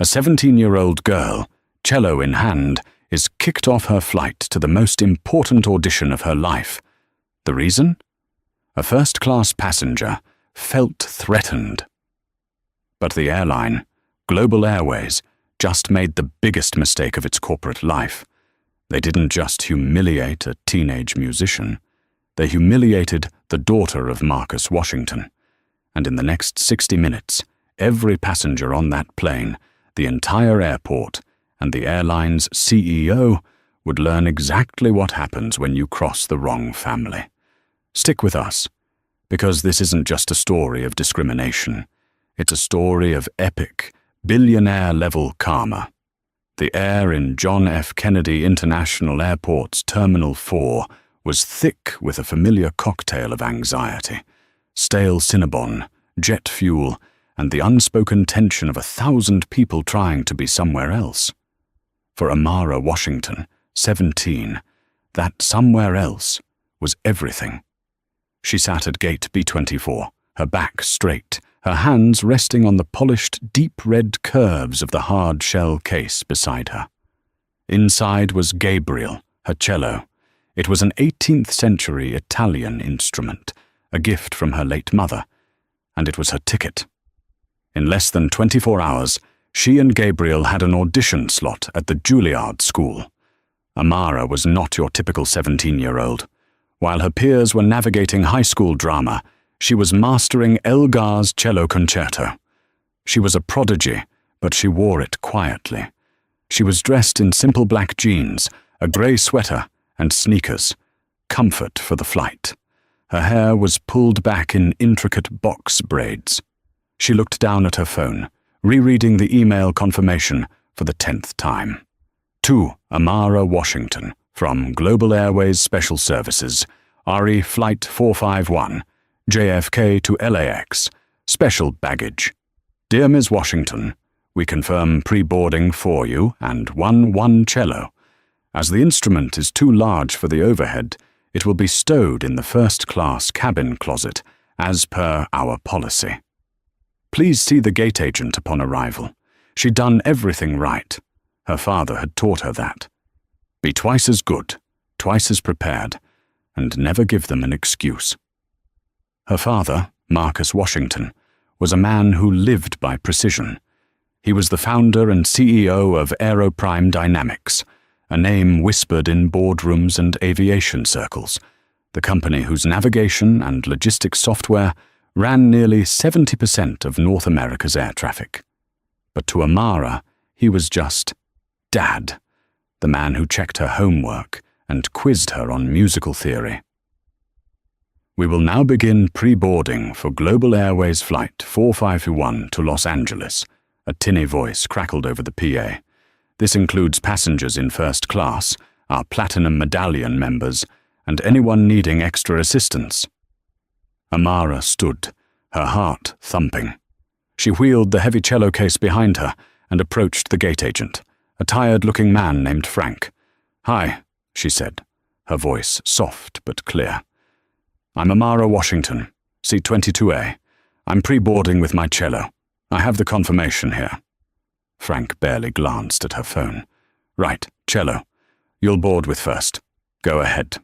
A 17-year-old girl, cello in hand, is kicked off her flight to the most important audition of her life. The reason? A first-class passenger felt threatened. But the airline, Global Airways, just made the biggest mistake of its corporate life. They didn't just humiliate a teenage musician. They humiliated the daughter of Marcus Washington. And in the next 60 minutes, every passenger on that plane, the entire airport, and the airline's CEO would learn exactly what happens when you cross the wrong family. Stick with us, because this isn't just a story of discrimination. It's a story of epic, billionaire-level karma. The air in John F. Kennedy International Airport's Terminal 4 was thick with a familiar cocktail of anxiety. Stale Cinnabon, jet fuel, and the unspoken tension of 1,000 people trying to be somewhere else. For Amara Washington, 17, that somewhere else was everything. She sat at gate B24, her back straight, her hands resting on the polished, deep red curves of the hard shell case beside her. Inside was Gabriel, her cello. It was an 18th century Italian instrument, a gift from her late mother, and it was her ticket. In less than 24 hours, she and Gabriel had an audition slot at the Juilliard School. Amara was not your typical 17-year-old. While her peers were navigating high school drama, she was mastering Elgar's cello concerto. She was a prodigy, but she wore it quietly. She was dressed in simple black jeans, a grey sweater, and sneakers. Comfort for the flight. Her hair was pulled back in intricate box braids. She looked down at her phone, rereading the email confirmation for the 10th time. To Amara Washington, from Global Airways Special Services, RE Flight 451, JFK to LAX, special baggage. Dear Ms. Washington, we confirm pre-boarding for you and 1 cello. As the instrument is too large for the overhead, it will be stowed in the first-class cabin closet, as per our policy. Please see the gate agent upon arrival. She'd done everything right. Her father had taught her that. Be twice as good, twice as prepared, and never give them an excuse. Her father, Marcus Washington, was a man who lived by precision. He was the founder and CEO of Aeroprime Dynamics, a name whispered in boardrooms and aviation circles, the company whose navigation and logistics software ran nearly 70% of North America's air traffic. But to Amara, he was just Dad, the man who checked her homework and quizzed her on musical theory. We will now begin pre-boarding for Global Airways Flight 451 to Los Angeles, a tinny voice crackled over the PA. This includes passengers in first class, our Platinum Medallion members, and anyone needing extra assistance. Amara stood, her heart thumping. She wheeled the heavy cello case behind her and approached the gate agent, a tired-looking man named Frank. "Hi," she said, her voice soft but clear. "I'm Amara Washington, seat 22A. I'm pre-boarding with my cello. I have the confirmation here." Frank barely glanced at her phone. "Right, cello. You'll board with first. Go ahead."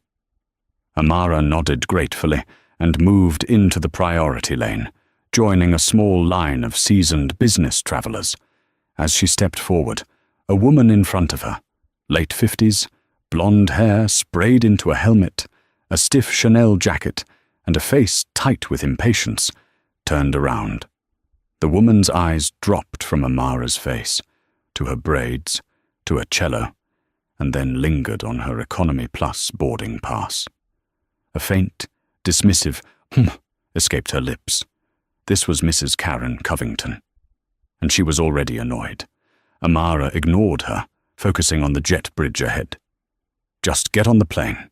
Amara nodded gratefully and moved into the priority lane, joining a small line of seasoned business travelers. As she stepped forward, a woman in front of her, late 50s, blonde hair sprayed into a helmet, a stiff Chanel jacket, and a face tight with impatience, turned around. The woman's eyes dropped from Amara's face, to her braids, to her cello, and then lingered on her Economy Plus boarding pass. A faint, dismissive escaped her lips. This was Mrs. Karen Covington, and she was already annoyed. Amara ignored her, focusing on the jet bridge ahead. Just get on the plane.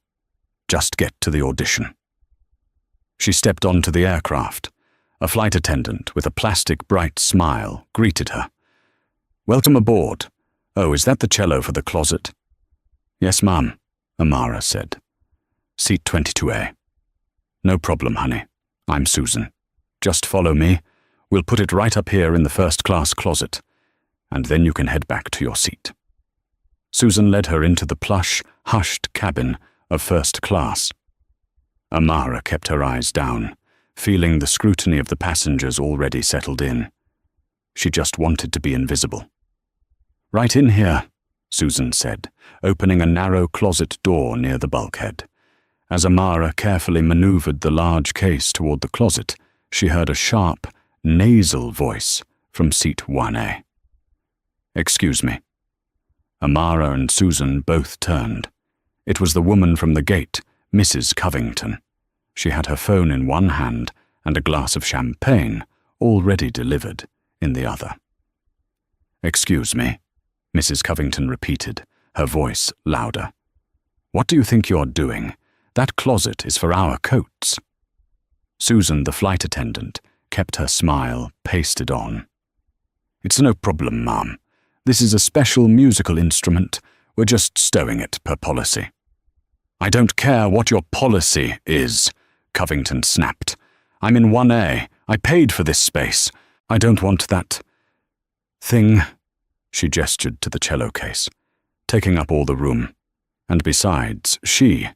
Just get to the audition. She stepped onto the aircraft. A flight attendant with a plastic bright smile greeted her. "Welcome aboard. Oh, is that the cello for the closet?" "Yes, ma'am," Amara said. "Seat 22A. "No problem, honey. I'm Susan. Just follow me. We'll put it right up here in the first-class closet. and then you can head back to your seat." Susan led her into the plush, hushed cabin of first class. Amara kept her eyes down, feeling the scrutiny of the passengers already settled in. She just wanted to be invisible. "Right in here," Susan said, opening a narrow closet door near the bulkhead. As Amara carefully maneuvered the large case toward the closet, she heard a sharp, nasal voice from seat 1A. "Excuse me." Amara and Susan both turned. It was the woman from the gate, Mrs. Covington. She had her phone in one hand and a glass of champagne, already delivered, in the other. "Excuse me," Mrs. Covington repeated, her voice louder. "What do you think you're doing? That closet is for our coats." Susan, the flight attendant, kept her smile pasted on. "It's no problem, ma'am. This is a special musical instrument. We're just stowing it per policy." "I don't care what your policy is," Covington snapped. "I'm in 1A. I paid for this space. I don't want that thing." She gestured to the cello case, taking up all the room. "And besides, she,"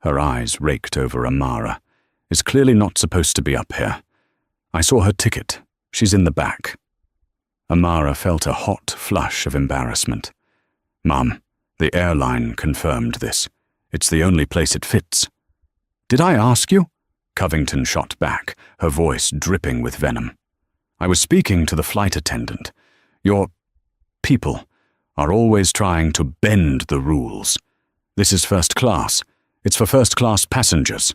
her eyes raked over Amara, "is clearly not supposed to be up here. I saw her ticket. She's in the back." Amara felt a hot flush of embarrassment. "Mum, the airline confirmed this. It's the only place it fits." "Did I ask you?" Covington shot back, her voice dripping with venom. "I was speaking to the flight attendant. Your people are always trying to bend the rules. This is first class. It's for first-class passengers."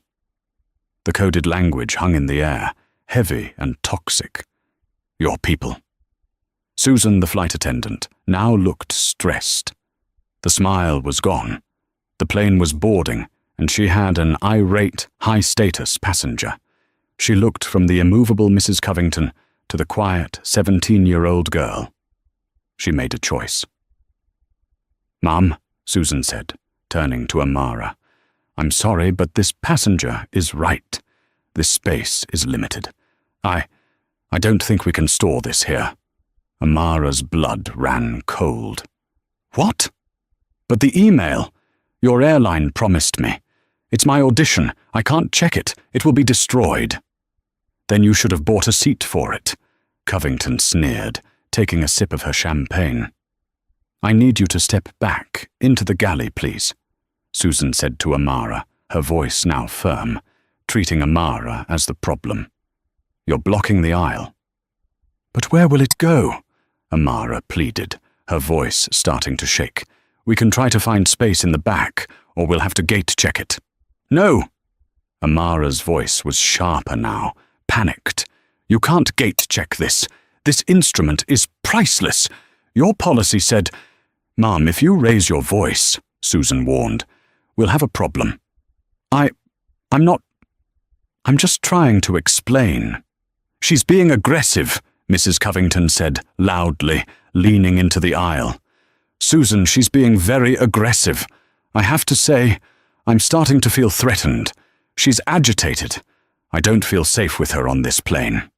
The coded language hung in the air, heavy and toxic. "Your people." Susan, the flight attendant, now looked stressed. The smile was gone. The plane was boarding, and she had an irate, high-status passenger. She looked from the immovable Mrs. Covington to the quiet 17-year-old girl. She made a choice. "Mum," Susan said, turning to Amara, "I'm sorry, but this passenger is right. This space is limited. I don't think we can store this here." Amara's blood ran cold. "What?" "But the email. Your airline promised me. It's my audition. I can't check it. It will be destroyed." "Then you should have bought a seat for it," Covington sneered, taking a sip of her champagne. "I need you to step back into the galley, please," Susan said to Amara, her voice now firm, treating Amara as the problem. "You're blocking the aisle." "But where will it go?" Amara pleaded, her voice starting to shake. "We can try to find space in the back, or we'll have to gate check it." "No!" Amara's voice was sharper now, panicked. "You can't gate check this. This instrument is priceless. Your policy said—" "Mom, if you raise your voice," Susan warned, "we'll have a problem." I'm just trying to explain." "She's being aggressive," Mrs. Covington said loudly, leaning into the aisle. "Susan, she's being very aggressive. I have to say, I'm starting to feel threatened. She's agitated. I don't feel safe with her on this plane."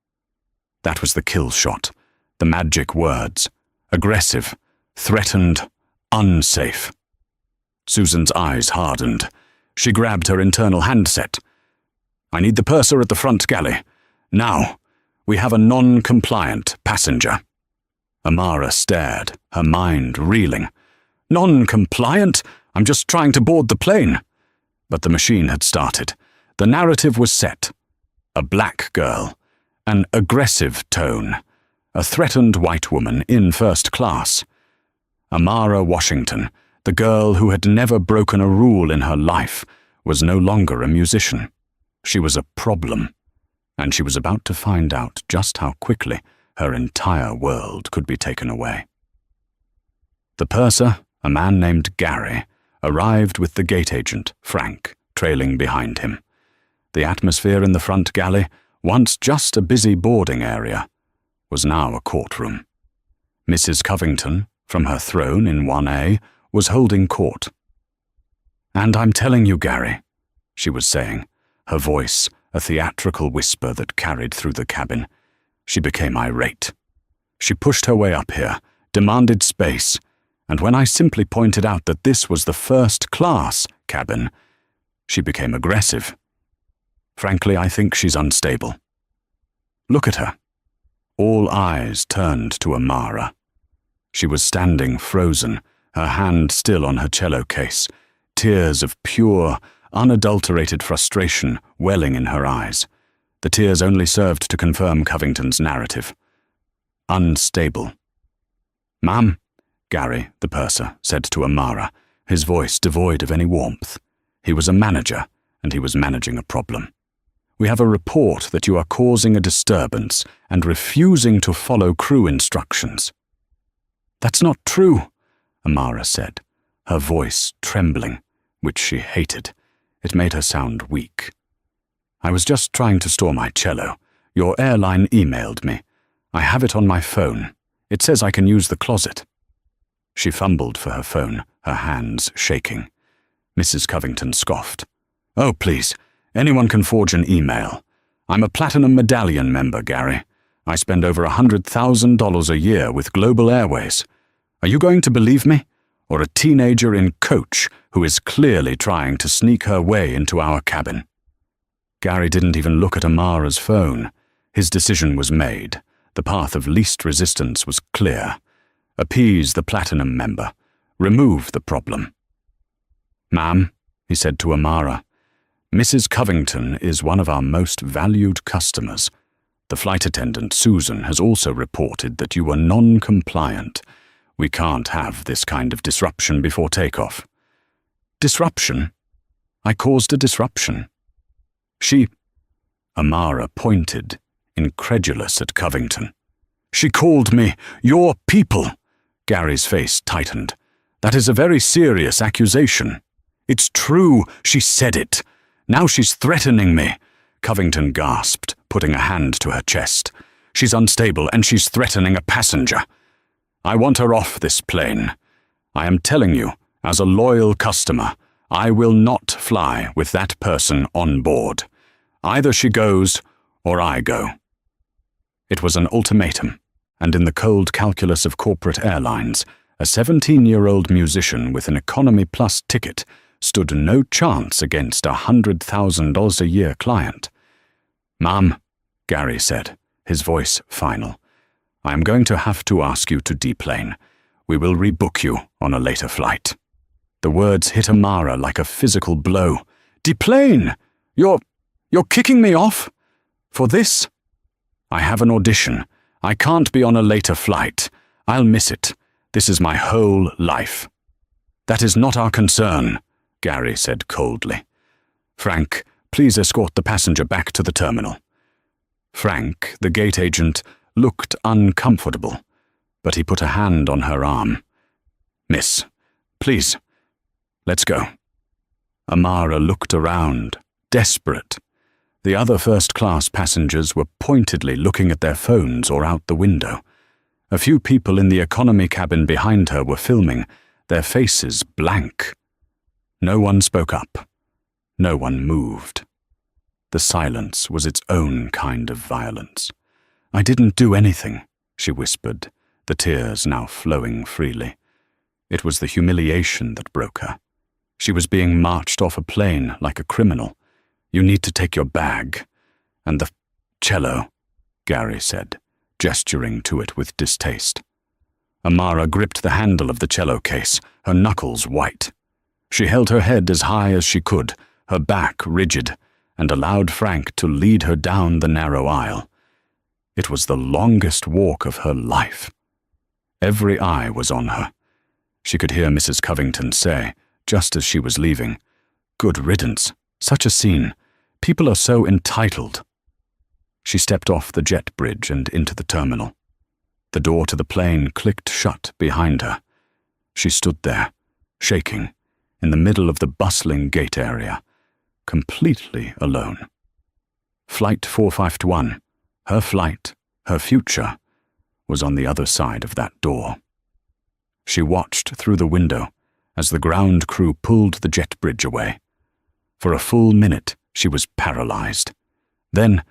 That was the kill shot, the magic words. Aggressive, threatened, unsafe. Susan's eyes hardened. She grabbed her internal handset. "I need the purser at the front galley. Now, we have a non-compliant passenger." Amara stared, her mind reeling. "Non-compliant? I'm just trying to board the plane." But the machine had started. The narrative was set. A black girl, an aggressive tone, a threatened white woman in first class. Amara Washington, the girl who had never broken a rule in her life, was no longer a musician. She was a problem, and she was about to find out just how quickly her entire world could be taken away. The purser, a man named Gary, arrived with the gate agent, Frank, trailing behind him. The atmosphere in the front galley, once just a busy boarding area, was now a courtroom. Mrs. Covington, from her throne in 1A, was holding court. "And I'm telling you, Gary," she was saying, her voice a theatrical whisper that carried through the cabin. She became irate. She pushed her way up here, demanded space, and when I simply pointed out that this was the first-class cabin, she became aggressive. Frankly, I think she's unstable. Look at her. All eyes turned to Amara. She was standing frozen, her hand still on her cello case, tears of pure, unadulterated frustration welling in her eyes. The tears only served to confirm Covington's narrative. Unstable. "Ma'am," Gary, the purser, said to Amara, his voice devoid of any warmth. He was a manager, and he was managing a problem. "We have a report that you are causing a disturbance and refusing to follow crew instructions." "That's not true," Amara said, her voice trembling, which she hated. It made her sound weak. "I was just trying to store my cello. Your airline emailed me. I have it on my phone. It says I can use the closet." She fumbled for her phone, her hands shaking. Mrs. Covington scoffed. "Oh, please, anyone can forge an email. I'm a Platinum Medallion member, Gary. I spend over $100,000 a year with Global Airways. Are you going to believe me? Or a teenager in coach who is clearly trying to sneak her way into our cabin?" Gary didn't even look at Amara's phone. His decision was made. The path of least resistance was clear. Appease the Platinum member. Remove the problem. "Ma'am," he said to Amara, "Mrs. Covington is one of our most valued customers. The flight attendant, Susan, has also reported that you were non-compliant. We can't have this kind of disruption before takeoff." "Disruption? I caused a disruption." Amara pointed, incredulous at Covington. "She called me your people." Gary's face tightened. "That is a very serious accusation." "It's true, she said it. Now she's threatening me." Covington gasped, putting a hand to her chest. "She's unstable and she's threatening a passenger. I want her off this plane. I am telling you, as a loyal customer, I will not fly with that person on board. Either she goes or I go." It was an ultimatum, and in the cold calculus of corporate airlines, a 17-year-old musician with an Economy Plus ticket stood no chance against a $100,000 a year client. "Ma'am," Gary said, his voice final, "I am going to have to ask you to deplane. We will rebook you on a later flight." The words hit Amara like a physical blow. "Deplane? You're kicking me off? For this?" "I have an audition. I can't be on a later flight. I'll miss it. This is my whole life." "That is not our concern," Gary said coldly. "Frank, please escort the passenger back to the terminal." Frank, the gate agent, looked uncomfortable, but he put a hand on her arm. "Miss, please, let's go." Amara looked around, desperate. The other first-class passengers were pointedly looking at their phones or out the window. A few people in the economy cabin behind her were filming, their faces blank. No one spoke up. No one moved. The silence was its own kind of violence. "I didn't do anything," she whispered, the tears now flowing freely. It was the humiliation that broke her. She was being marched off a plane like a criminal. "You need to take your bag. And the cello," Gary said, gesturing to it with distaste. Amara gripped the handle of the cello case, her knuckles white. She held her head as high as she could, her back rigid, and allowed Frank to lead her down the narrow aisle. It was the longest walk of her life. Every eye was on her. She could hear Mrs. Covington say, just as she was leaving, "Good riddance. Such a scene. People are so entitled." She stepped off the jet bridge and into the terminal. The door to the plane clicked shut behind her. She stood there, shaking, in the middle of the bustling gate area, completely alone. Flight 451, her flight, her future, was on the other side of that door. She watched through the window as the ground crew pulled the jet bridge away. For a full minute, she was paralyzed. Then,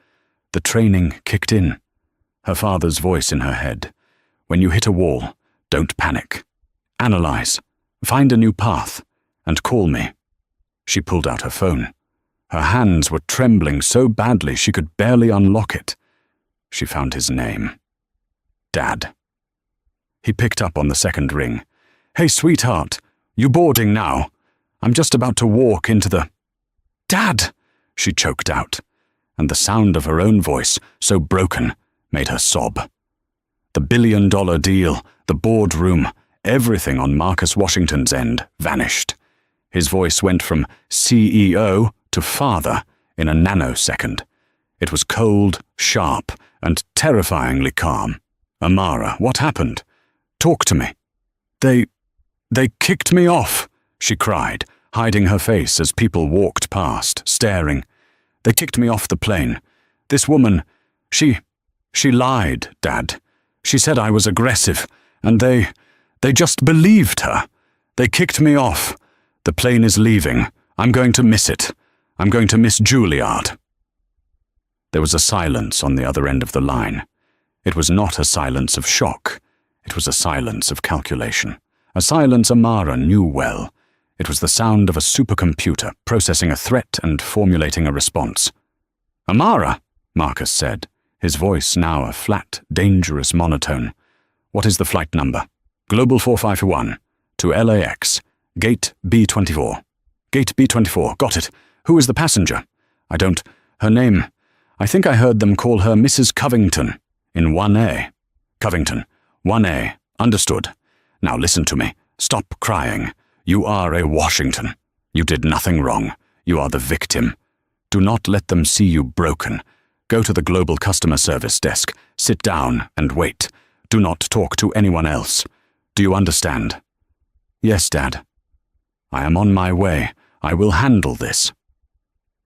the training kicked in, her father's voice in her head. "When you hit a wall, Don't panic. Analyze. Find a new path. And call me. She pulled out her phone. Her hands were trembling so badly she could barely unlock it. She found his name. Dad. He picked up on the second ring. Hey, sweetheart, you boarding now? I'm just about to walk into the... Dad! She choked out, and the sound of her own voice, so broken, made her sob. The billion-dollar deal, the boardroom, everything on Marcus Washington's end vanished. His voice went from CEO to father in a nanosecond. It was cold, sharp, and terrifyingly calm. Amara, what happened? Talk to me. They kicked me off, she cried, hiding her face as people walked past, staring. They kicked me off the plane. This woman, she lied, Dad. She said I was aggressive, and they just believed her. They kicked me off. The plane is leaving. I'm going to miss it. I'm going to miss Juilliard. There was a silence on the other end of the line. It was not a silence of shock. It was a silence of calculation. A silence Amara knew well. It was the sound of a supercomputer processing a threat and formulating a response. Amara, Marcus said, his voice now a flat, dangerous monotone. What is the flight number? Global 451, to LAX, Gate B24. Gate B24, got it. Who is the passenger? Her name, I think I heard them call her Mrs. Covington, in 1A. Covington, 1A, understood. Now listen to me. Stop crying. You are a Washington. You did nothing wrong. You are the victim. Do not let them see you broken. Go to the global customer service desk. Sit down and wait. Do not talk to anyone else. Do you understand? Yes, Dad. I am on my way. I will handle this.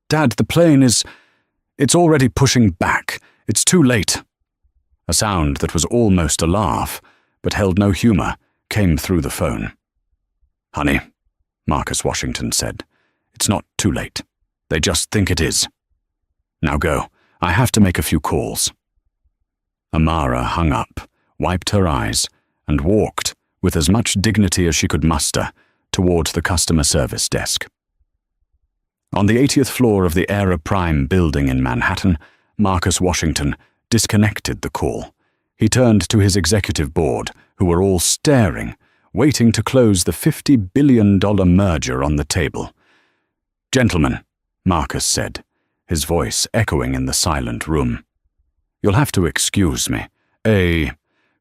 Dad, the plane it's already pushing back. It's too late. A sound that was almost a laugh, but held no humor, came through the phone. Honey, Marcus Washington said, it's not too late. They just think it is. Now go. I have to make a few calls. Amara hung up, wiped her eyes, and walked, with as much dignity as she could muster, toward the customer service desk. On the 80th floor of the Era Prime building in Manhattan, Marcus Washington disconnected the call. He turned to his executive board, who were all staring, waiting to close the $50 billion merger on the table. Gentlemen, Marcus said, his voice echoing in the silent room. You'll have to excuse me. A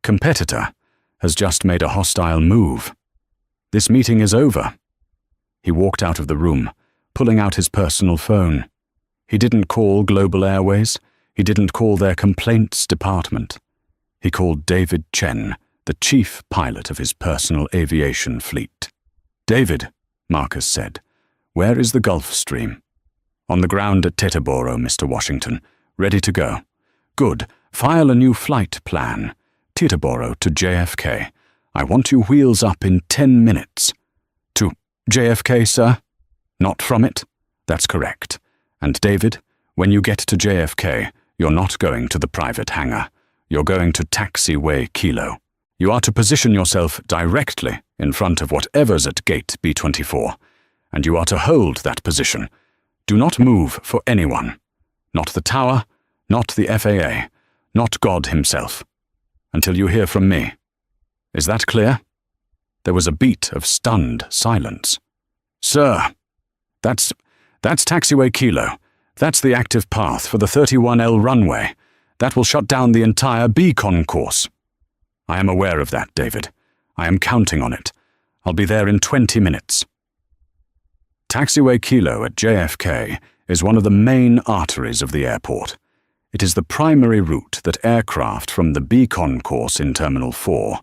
competitor has just made a hostile move. This meeting is over. He walked out of the room, pulling out his personal phone. He didn't call Global Airways. He didn't call their complaints department. He called David Chen, the chief pilot of his personal aviation fleet. David, Marcus said, where is the Gulf Stream? On the ground at Teterboro, Mr. Washington. Ready to go. Good. File a new flight plan. Teterboro to JFK. I want you wheels up in 10 minutes. To JFK, sir? Not from it? That's correct. And David, when you get to JFK, you're not going to the private hangar. You're going to Taxiway Kilo. You are to position yourself directly in front of whatever's at Gate B24, and you are to hold that position. Do not move for anyone. Not the tower, not the FAA, not God himself, until you hear from me. Is that clear? There was a beat of stunned silence. Sir, that's Taxiway Kilo. That's the active path for the 31L runway. That will shut down the entire B concourse. I am aware of that, David. I am counting on it. I'll be there in 20 minutes. Taxiway Kilo at JFK is one of the main arteries of the airport. It is the primary route that aircraft from the B concourse in Terminal 4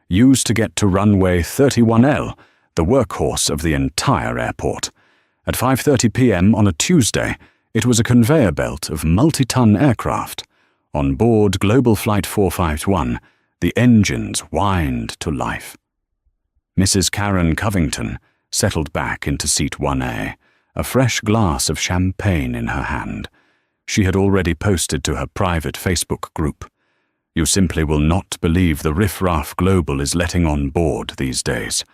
use to get to runway 31L, the workhorse of the entire airport. At 5:30 p.m. on a Tuesday, it was a conveyor belt of multi-ton aircraft. On board Global Flight 451, the engines whined to life. Mrs. Karen Covington settled back into seat 1A, a fresh glass of champagne in her hand. She had already posted to her private Facebook group. You simply will not believe the riffraff Global is letting on board these days.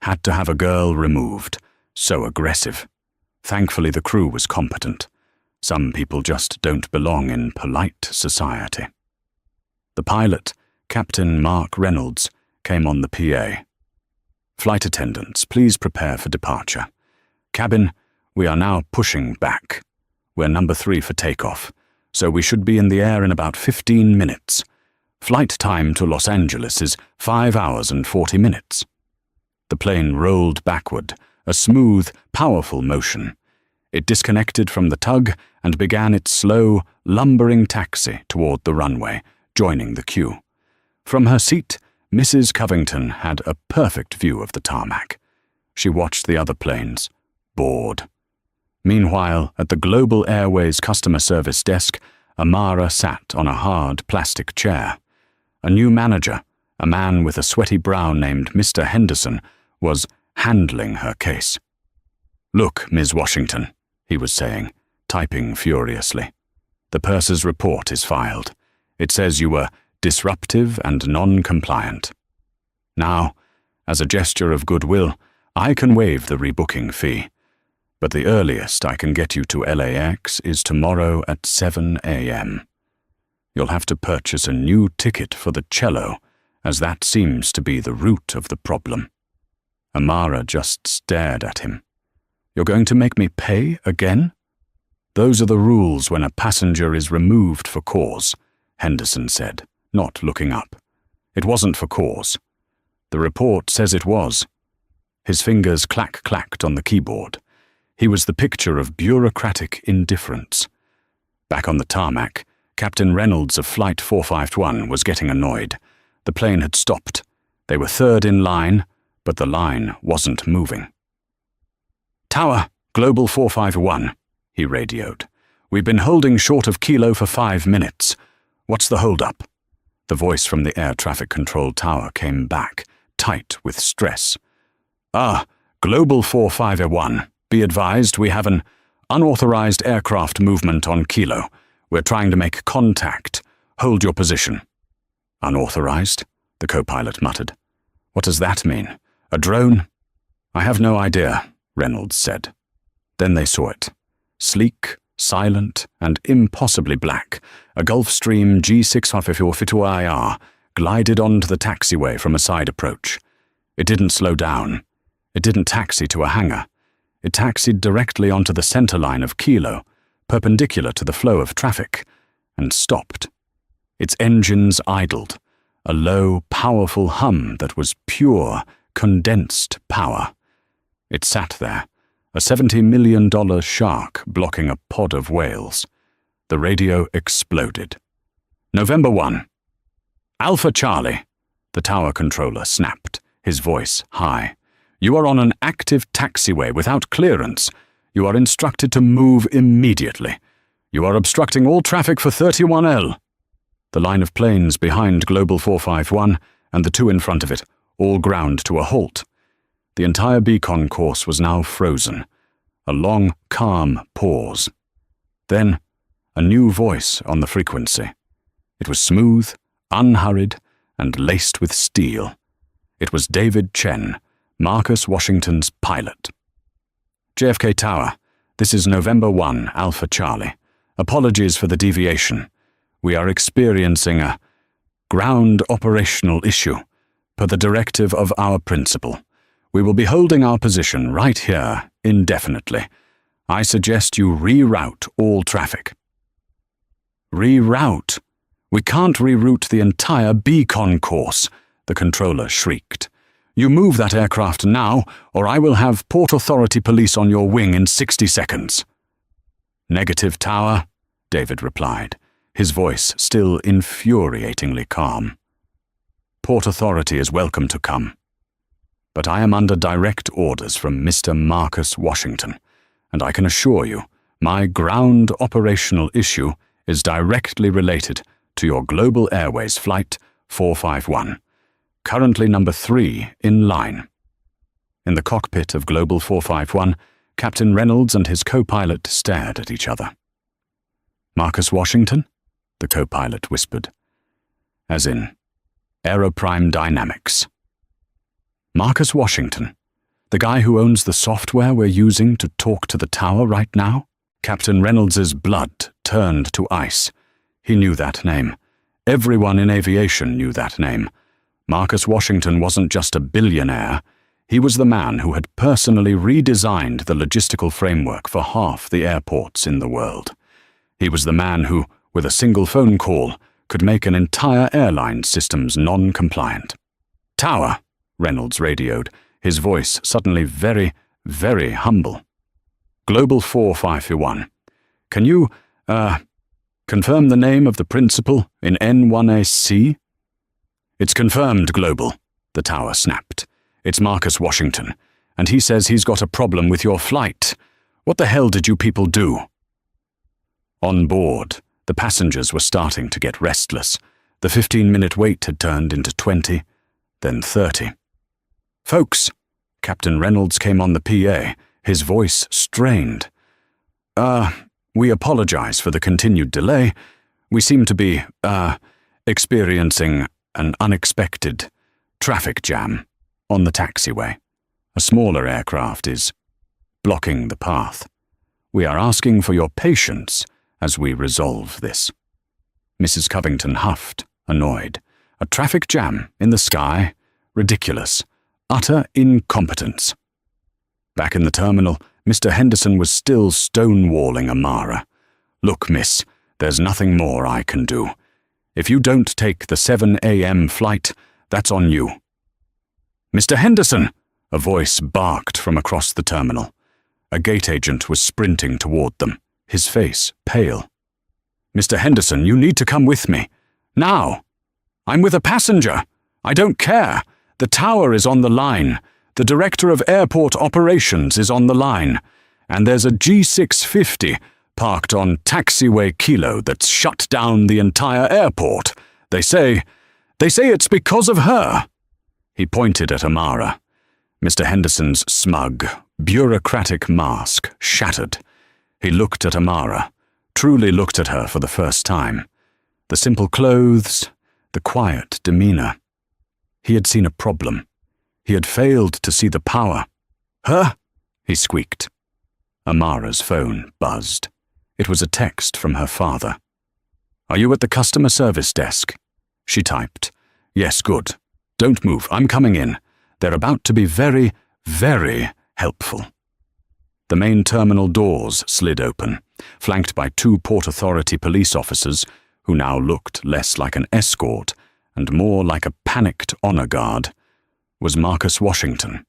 Had to have a girl removed. So aggressive. Thankfully the crew was competent. Some people just don't belong in polite society. The pilot, Captain Mark Reynolds, came on the PA. Flight attendants, please prepare for departure. Cabin, we are now pushing back. We're number 3 for takeoff, so we should be in the air in about 15 minutes. Flight time to Los Angeles is 5 hours and 40 minutes. The plane rolled backward, a smooth, powerful motion. It disconnected from the tug and began its slow, lumbering taxi toward the runway, joining the queue. From her seat, Mrs. Covington had a perfect view of the tarmac. She watched the other planes, bored. Meanwhile, at the Global Airways customer service desk, Amara sat on a hard plastic chair. A new manager, a man with a sweaty brow named Mr. Henderson, was handling her case. "Look, Ms. Washington," he was saying, typing furiously. "The purser's report is filed. It says you were disruptive and non-compliant. Now, as a gesture of goodwill, I can waive the rebooking fee. But the earliest I can get you to LAX is tomorrow at 7 a.m. You'll have to purchase a new ticket for the cello, as that seems to be the root of the problem." Amara just stared at him. "You're going to make me pay again?" "Those are the rules when a passenger is removed for cause," Henderson said, not looking up. "It wasn't for cause. The report says it was." His fingers clacked on the keyboard. He was the picture of bureaucratic indifference. Back on the tarmac, Captain Reynolds of Flight 451 was getting annoyed. The plane had stopped. They were third in line, but the line wasn't moving. "Tower, Global 451, he radioed. "We've been holding short of Kilo for 5 minutes. What's the hold-up?" The voice from the air traffic control tower came back, tight with stress. Global 451. Be advised, we have an unauthorized aircraft movement on Kilo. We're trying to make contact. Hold your position." "Unauthorized?" the co-pilot muttered. "What does that mean? A drone?" "I have no idea," Reynolds said. Then they saw it. Sleek, silent, and impossibly black, a Gulfstream G654-IR glided onto the taxiway from a side approach. It didn't slow down. It didn't taxi to a hangar. It taxied directly onto the center line of Kilo, perpendicular to the flow of traffic, and stopped. Its engines idled, a low, powerful hum that was pure, condensed power. It sat there, a $70 million shark blocking a pod of whales. The radio exploded. "November 1. Alpha Charlie," the tower controller snapped, his voice high. "You are on an active taxiway without clearance. You are instructed to move immediately. You are obstructing all traffic for 31L. The line of planes behind Global 451 and the 2 in front of it all ground to a halt. The entire beacon course was now frozen. A long, calm pause. Then, a new voice on the frequency. It was smooth, unhurried, and laced with steel. It was David Chen, Marcus Washington's pilot. "JFK Tower, this is November 1, Alpha Charlie. Apologies for the deviation. We are experiencing a ground operational issue, per the directive of our principal. We will be holding our position right here indefinitely. I suggest you reroute all traffic." "Reroute? We can't reroute the entire beacon course," the controller shrieked. "You move that aircraft now, or I will have Port Authority police on your wing in 60 seconds. "Negative, Tower," David replied, his voice still infuriatingly calm. "Port Authority is welcome to come. But I am under direct orders from Mr. Marcus Washington, and I can assure you, my ground operational issue is directly related to your Global Airways Flight 451. Currently number 3 in line." In the cockpit of Global 451, Captain Reynolds and his co-pilot stared at each other. "Marcus Washington?" the co-pilot whispered. as in Aeroprime Dynamics. Marcus Washington, the guy who owns the software we're using to talk to the tower right now? Captain Reynolds's blood turned to ice. He knew that name. Everyone in aviation knew that name. Marcus Washington wasn't just a billionaire. He was the man who had personally redesigned the logistical framework for half the airports in the world. He was the man who, with a single phone call, could make an entire airline systems non-compliant. "Tower," Reynolds radioed, his voice suddenly very, very humble. "Global 451. Can you, confirm the name of the principal in N1AC? "It's confirmed, Global," the tower snapped. "It's Marcus Washington, and he says he's got a problem with your flight. What the hell did you people do?" On board, the passengers were starting to get restless. The 15-minute wait had turned into 20, then 30. "Folks," Captain Reynolds came on the PA, his voice strained. We apologize for the continued delay. We seem to be, experiencing an unexpected traffic jam on the taxiway. A smaller aircraft is blocking the path. We are asking for your patience as we resolve this." Mrs. Covington huffed, annoyed. A traffic jam in the sky? Ridiculous. Utter incompetence. Back in the terminal, Mr. Henderson was still stonewalling Amara. "Look, miss, there's nothing more I can do. If you don't take the 7 a.m. flight, that's on you." "Mr. Henderson!" a voice barked from across the terminal. A gate agent was sprinting toward them, his face pale. "Mr. Henderson, you need to come with me. Now! I'm with a passenger. I don't care. The tower is on the line. The director of airport operations is on the line. And there's a G650 parked on taxiway Kilo that's shut down the entire airport. They say it's because of her." He pointed at Amara. Mr. Henderson's smug, bureaucratic mask shattered. He looked at Amara, truly looked at her for the first time. The simple clothes, the quiet demeanor. He had seen a problem. He had failed to see the power. "Huh?" he squeaked. Amara's phone buzzed. It was a text from her father. "Are you at the customer service desk?" She typed. "Yes, good. Don't move. I'm coming in. They're about to be very, very helpful." The main terminal doors slid open, flanked by 2 Port Authority police officers who now looked less like an escort and more like a panicked honor guard. Was Marcus Washington.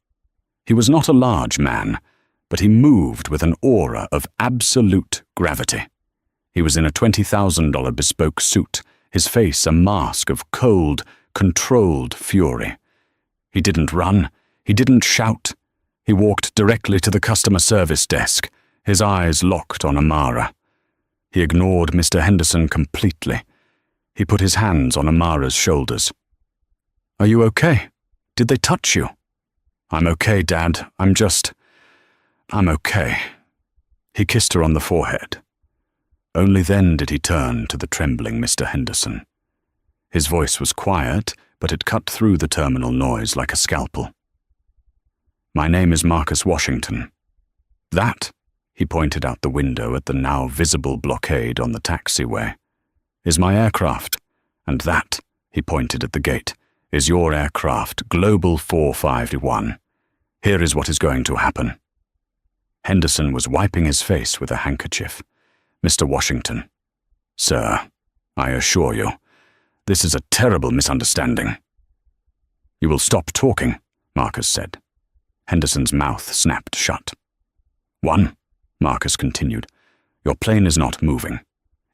He was not a large man, but he moved with an aura of absolute gravity. He was in a $20,000 bespoke suit, his face a mask of cold, controlled fury. He didn't run, he didn't shout. He walked directly to the customer service desk, his eyes locked on Amara. He ignored Mr. Henderson completely. He put his hands on Amara's shoulders. "Are you okay? Did they touch you?" "I'm okay, Dad. I'm okay." He kissed her on the forehead. Only then did he turn to the trembling Mr. Henderson. His voice was quiet, but it cut through the terminal noise like a scalpel. "My name is Marcus Washington. That," he pointed out the window at the now visible blockade on the taxiway, "is my aircraft, and that," he pointed at the gate, "is your aircraft, Global 451. Here is what is going to happen." Henderson was wiping his face with a handkerchief. "Mr. Washington, sir, I assure you, this is a terrible misunderstanding." "You will stop talking," Marcus said. Henderson's mouth snapped shut. "1," Marcus continued, "your plane is not moving.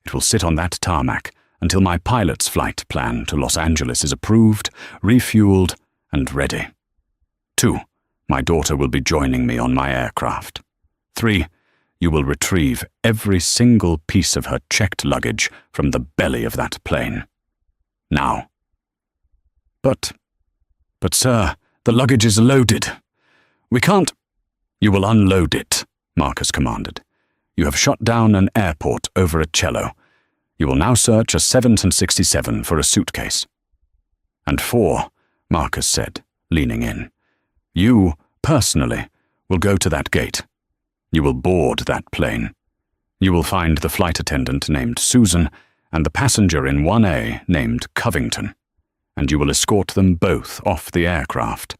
It will sit on that tarmac until my pilot's flight plan to Los Angeles is approved, refueled, and ready. 2, my daughter will be joining me on my aircraft. 3, you will retrieve every single piece of her checked luggage from the belly of that plane. Now." But sir, the luggage is loaded. We can't." "You will unload it," Marcus commanded. "You have shut down an airport over a cello. You will now search a 767 for a suitcase. And 4, Marcus said, leaning in. You, personally, will go to that gate. You will board that plane. You will find the flight attendant named Susan and the passenger in 1A named Covington, and you will escort them both off the aircraft.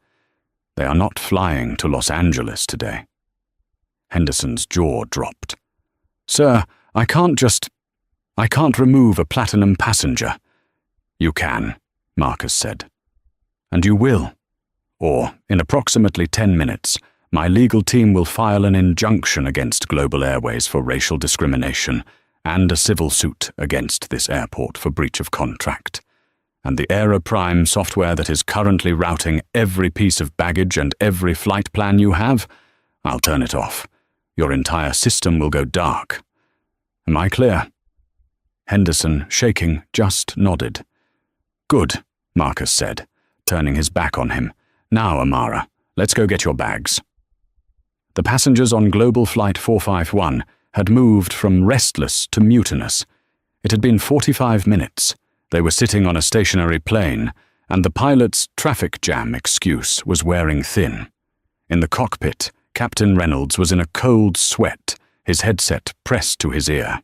They are not flying to Los Angeles today. Henderson's jaw dropped. Sir, I can't remove a platinum passenger. You can, Marcus said. And you will. Or, in approximately 10 minutes, my legal team will file an injunction against Global Airways for racial discrimination and a civil suit against this airport for breach of contract. And the Aeroprime software that is currently routing every piece of baggage and every flight plan you have, I'll turn it off. Your entire system will go dark. Am I clear? Henderson, shaking, just nodded. Good, Marcus said, turning his back on him. Now, Amara, let's go get your bags. The passengers on Global Flight 451 had moved from restless to mutinous. It had been 45 minutes. They were sitting on a stationary plane, and the pilot's traffic jam excuse was wearing thin. In the cockpit, Captain Reynolds was in a cold sweat, his headset pressed to his ear.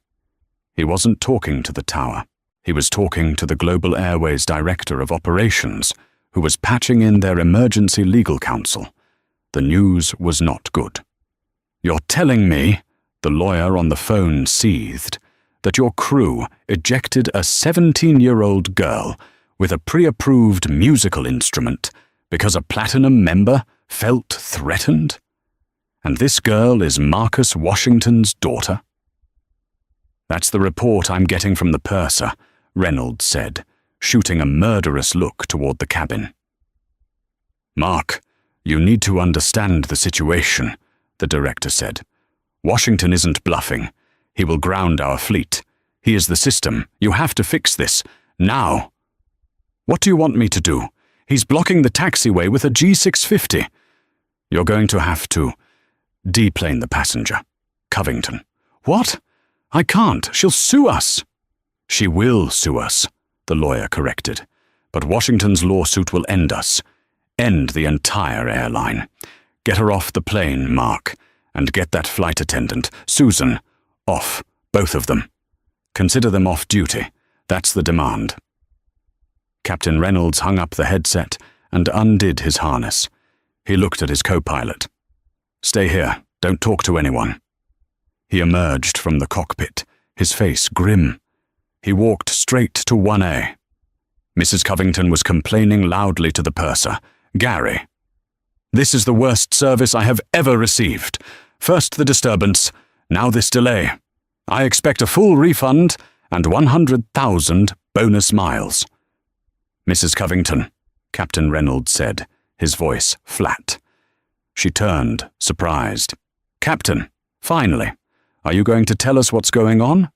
He wasn't talking to the tower. He was talking to the Global Airways Director of Operations, who was patching in their emergency legal counsel. The news was not good. You're telling me, the lawyer on the phone seethed, that your crew ejected a 17-year-old girl with a pre-approved musical instrument because a platinum member felt threatened? And this girl is Marcus Washington's daughter? That's the report I'm getting from the purser, Reynolds said, shooting a murderous look toward the cabin. Mark, you need to understand the situation, the director said. Washington isn't bluffing. He will ground our fleet. He is the system. You have to fix this. Now. What do you want me to do? He's blocking the taxiway with a G650. You're going to have to deplane the passenger. Covington. What? I can't. She'll sue us. She will sue us, the lawyer corrected. But Washington's lawsuit will end us. End the entire airline. Get her off the plane, Mark, and get that flight attendant, Susan, off, both of them. Consider them off duty. That's the demand. Captain Reynolds hung up the headset and undid his harness. He looked at his co-pilot. Stay here. Don't talk to anyone. He emerged from the cockpit, his face grim. He walked straight to 1A. Mrs. Covington was complaining loudly to the purser. Gary. This is the worst service I have ever received. First the disturbance, now this delay. I expect a full refund and 100,000 bonus miles. Mrs. Covington, Captain Reynolds said, his voice flat. She turned, surprised. Captain, finally, are you going to tell us what's going on?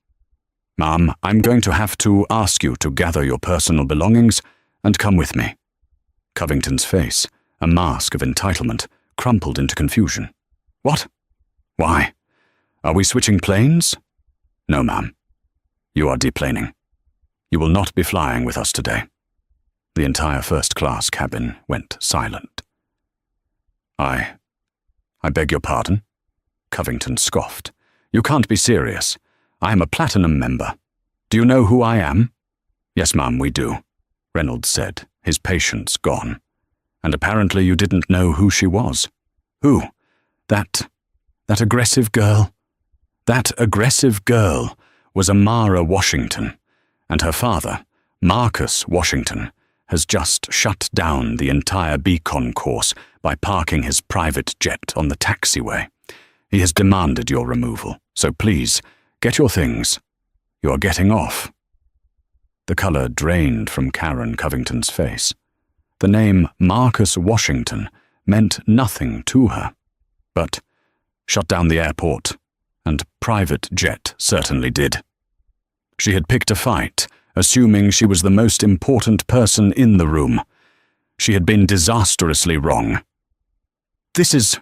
Ma'am, I'm going to have to ask you to gather your personal belongings and come with me. Covington's face, a mask of entitlement, crumpled into confusion. What? Why? Are we switching planes? No, ma'am. You are deplaning. You will not be flying with us today. The entire first-class cabin went silent. I beg your pardon? Covington scoffed. You can't be serious. I am a platinum member. Do you know who I am? Yes, ma'am, we do, Reynolds said, his patience gone. And apparently you didn't know who she was. Who? That aggressive girl? That aggressive girl was Amara Washington, and her father, Marcus Washington, has just shut down the entire beacon course by parking his private jet on the taxiway. He has demanded your removal, so please, get your things. You are getting off. The color drained from Karen Covington's face. The name Marcus Washington meant nothing to her. But shut down the airport, and private jet certainly did. She had picked a fight, assuming she was the most important person in the room. She had been disastrously wrong. This is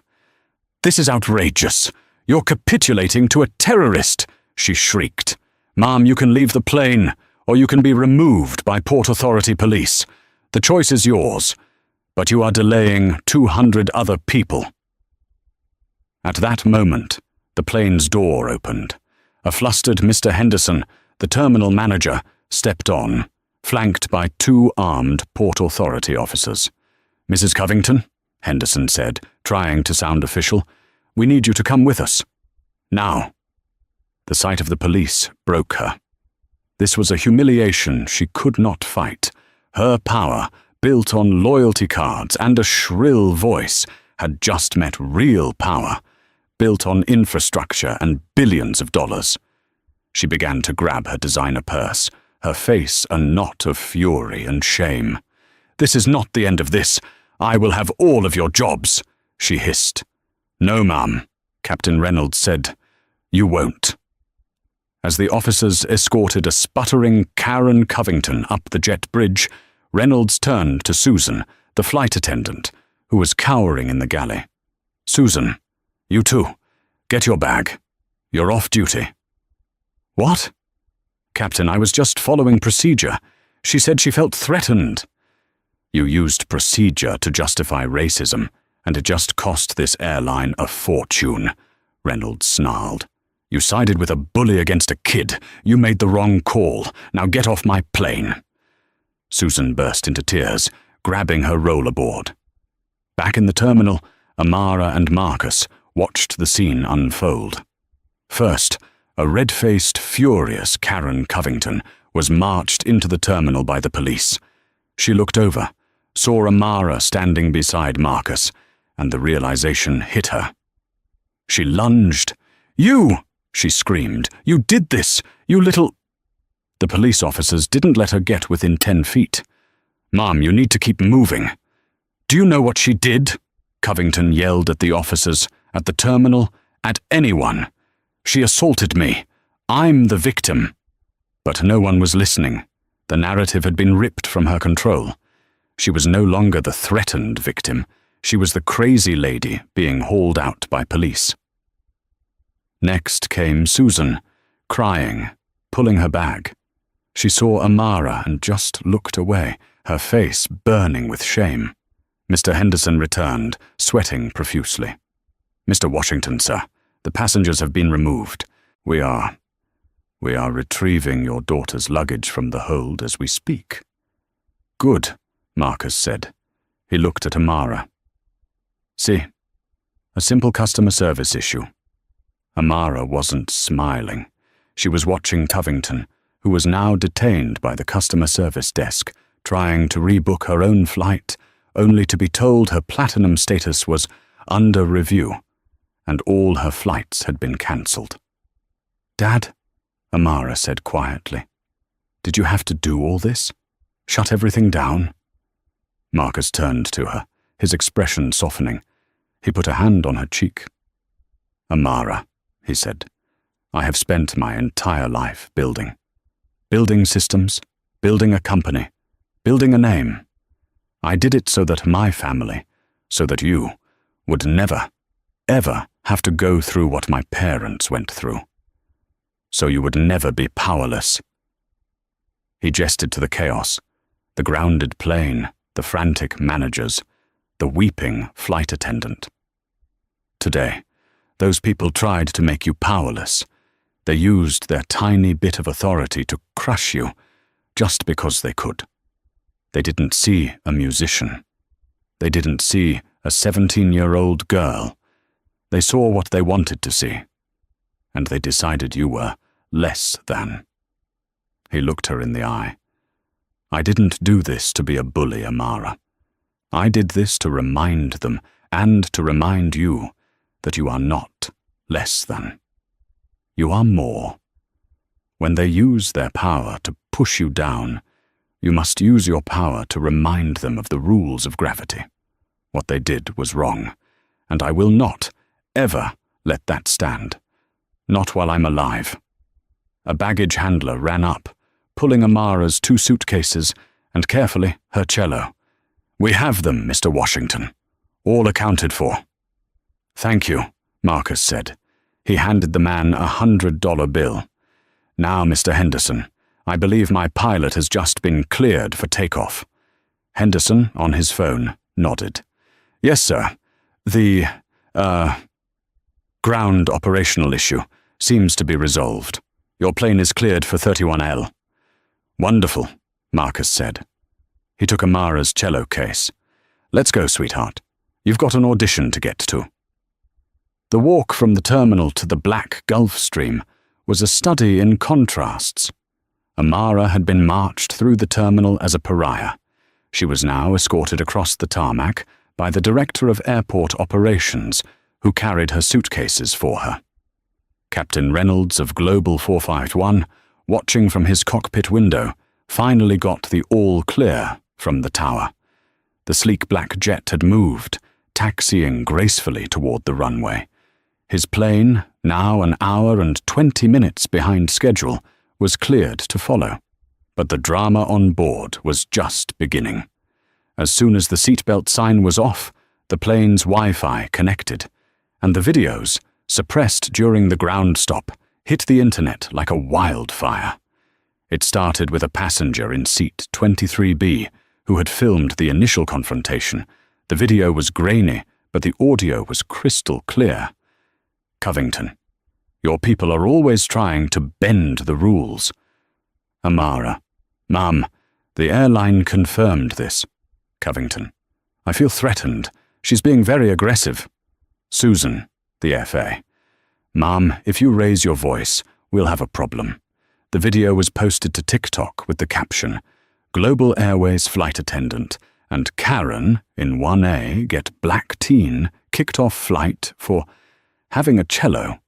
outrageous. You're capitulating to a terrorist, she shrieked. Ma'am, you can leave the plane, or you can be removed by Port Authority police. The choice is yours, but you are delaying 200 other people." At that moment, the plane's door opened. A flustered Mr. Henderson, the terminal manager, stepped on, flanked by 2 armed Port Authority officers. "Mrs. Covington," Henderson said, trying to sound official, "we need you to come with us. Now." The sight of the police broke her. This was a humiliation she could not fight. Her power, built on loyalty cards and a shrill voice, had just met real power, built on infrastructure and billions of dollars. She began to grab her designer purse, her face a knot of fury and shame. "This is not the end of this. I will have all of your jobs," she hissed. "No, ma'am," Captain Reynolds said. "You won't." As the officers escorted a sputtering Karen Covington up the jet bridge, Reynolds turned to Susan, the flight attendant, who was cowering in the galley. "Susan, you too. Get your bag. You're off duty." "What?" "Captain, I was just following procedure. She said she felt threatened." "You used procedure to justify racism, and it just cost this airline a fortune," Reynolds snarled. "You sided with a bully against a kid. You made the wrong call. Now get off my plane." Susan burst into tears, grabbing her rollerboard. Back in the terminal, Amara and Marcus watched the scene unfold. First, a red-faced, furious Karen Covington was marched into the terminal by the police. She looked over, saw Amara standing beside Marcus, and the realization hit her. She lunged. "You!" she screamed. "You did this! You little—" The police officers didn't let her get within 10 feet. "Ma'am, you need to keep moving." "Do you know what she did?" Covington yelled at the officers, at the terminal, at anyone. "She assaulted me. I'm the victim." But no one was listening. The narrative had been ripped from her control. She was no longer the threatened victim. She was the crazy lady being hauled out by police. Next came Susan, crying, pulling her bag. She saw Amara and just looked away, her face burning with shame. Mr. Henderson returned, sweating profusely. "Mr. Washington, sir, the passengers have been removed. We are retrieving your daughter's luggage from the hold as we speak." "Good," Marcus said. He looked at Amara. "See, a simple customer service issue." Amara wasn't smiling. She was watching Covington, who was now detained by the customer service desk, trying to rebook her own flight, only to be told her platinum status was under review, and all her flights had been cancelled. "Dad," Amara said quietly, "did you have to do all this? Shut everything down?" Marcus turned to her, his expression softening. He put a hand on her cheek. "Amara," he said, "I have spent my entire life building systems, building a company, building a name. I did it so that my family, so that you, would never, ever have to go through what my parents went through. So you would never be powerless." He gestured to the chaos, the grounded plane, the frantic managers, the weeping flight attendant. "Today, those people tried to make you powerless. They used their tiny bit of authority to crush you, just because they could. They didn't see a musician. They didn't see a 17-year-old girl. They saw what they wanted to see, and they decided you were less than." He looked her in the eye. "I didn't do this to be a bully, Amara. I did this to remind them, and to remind you, that you are not less than. You are more. When they use their power to push you down, you must use your power to remind them of the rules of gravity. What they did was wrong, and I will not, ever, let that stand. Not while I'm alive." A baggage handler ran up, pulling Amara's 2 suitcases and carefully her cello. "We have them, Mr. Washington. All accounted for." "Thank you," Marcus said. He handed the man a $100 bill. "Now, Mr. Henderson, I believe my pilot has just been cleared for takeoff." Henderson, on his phone, nodded. Yes, sir. The, ground operational issue seems to be resolved. Your plane is cleared for 31L. Wonderful, Marcus said. He took Amara's cello case. Let's go, sweetheart. You've got an audition to get to. The walk from the terminal to the black Gulf Stream was a study in contrasts. Amara had been marched through the terminal as a pariah. She was now escorted across the tarmac by the director of airport operations, who carried her suitcases for her. Captain Reynolds of Global 451, watching from his cockpit window, finally got the all clear from the tower. The sleek black jet had moved, taxiing gracefully toward the runway. His plane, now an hour and 20 minutes behind schedule, was cleared to follow. But the drama on board was just beginning. As soon as the seatbelt sign was off, the plane's Wi-Fi connected, and the videos, suppressed during the ground stop, hit the internet like a wildfire. It started with a passenger in seat 23B who had filmed the initial confrontation. The video was grainy, but the audio was crystal clear. Covington, your people are always trying to bend the rules. Amara, Ma'am, the airline confirmed this. Covington, I feel threatened. She's being very aggressive. Susan, the FA, Ma'am, if you raise your voice, we'll have a problem. The video was posted to TikTok with the caption, Global Airways flight attendant and Karen in 1A get black teen kicked off flight for having a cello.